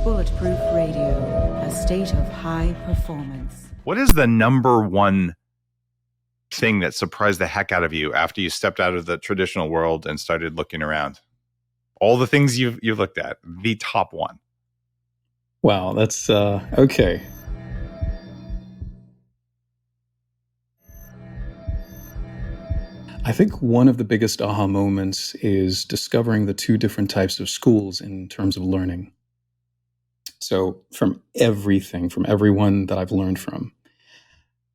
Bulletproof Radio, a state of high performance. What is the number one thing that surprised the heck out of you after you stepped out of the traditional world and started looking around? All the things you've looked at, the top one. Wow, that's okay. I think one of the biggest aha moments is discovering the two different types of schools in terms of learning. So from everyone that I've learned from,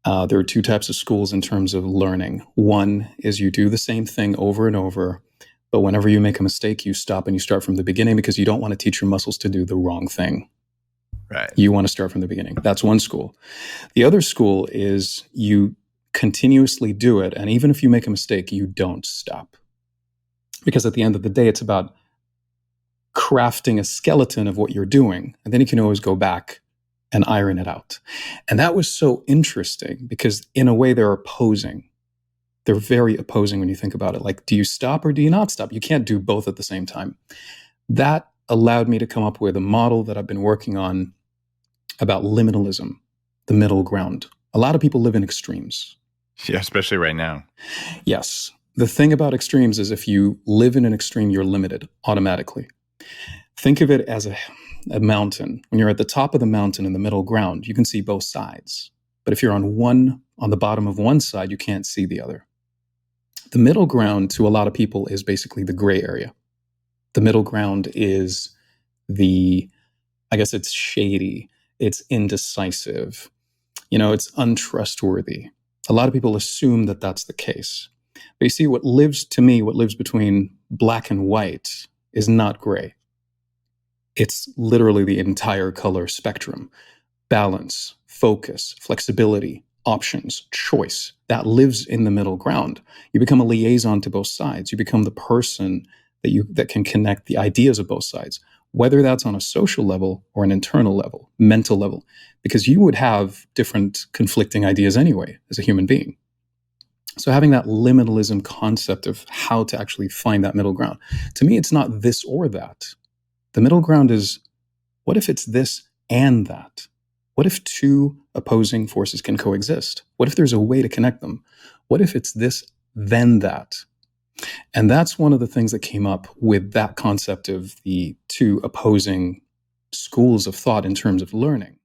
there are two types of schools in terms of learning. One is you do the same thing over and over, but whenever you make a mistake, you stop and you start from the beginning because you don't want to teach your muscles to do the wrong thing. Right. You want to start from the beginning. That's one school. The other school is you continuously do it, and even if you make a mistake, you don't stop. Because at the end of the day, it's about crafting a skeleton of what you're doing, and then you can always go back and iron it out. And that was so interesting because in a way they're opposing. They're very opposing when you think about it. Like, do you stop or do you not stop? You can't do both at the same time. That allowed me to come up with a model that I've been working on about liminalism, the middle ground. A lot of people live in extremes. Yeah, especially right now. Yes. The thing about extremes is if you live in an extreme, you're limited automatically. Think of it as a mountain. When you're at the top of the mountain in the middle ground, you can see both sides. But if you're on the bottom of one side, you can't see the other. The middle ground to a lot of people is basically the gray area. The middle ground is I guess it's shady. It's indecisive. It's untrustworthy. A lot of people assume that that's the case. But you see, what lives between black and white is not gray. It's literally the entire color spectrum. Balance, focus, flexibility, options, choice. That lives in the middle ground. You become a liaison to both sides. You become the person that can connect the ideas of both sides, whether that's on a social level or an internal level, mental level, because you would have different conflicting ideas anyway as a human being. So having that liminalism concept of how to actually find that middle ground, to me, it's not this or that. The middle ground is, what if it's this and that? What if two opposing forces can coexist? What if there's a way to connect them? What if it's this, then that? And that's one of the things that came up with that concept of the two opposing schools of thought in terms of learning.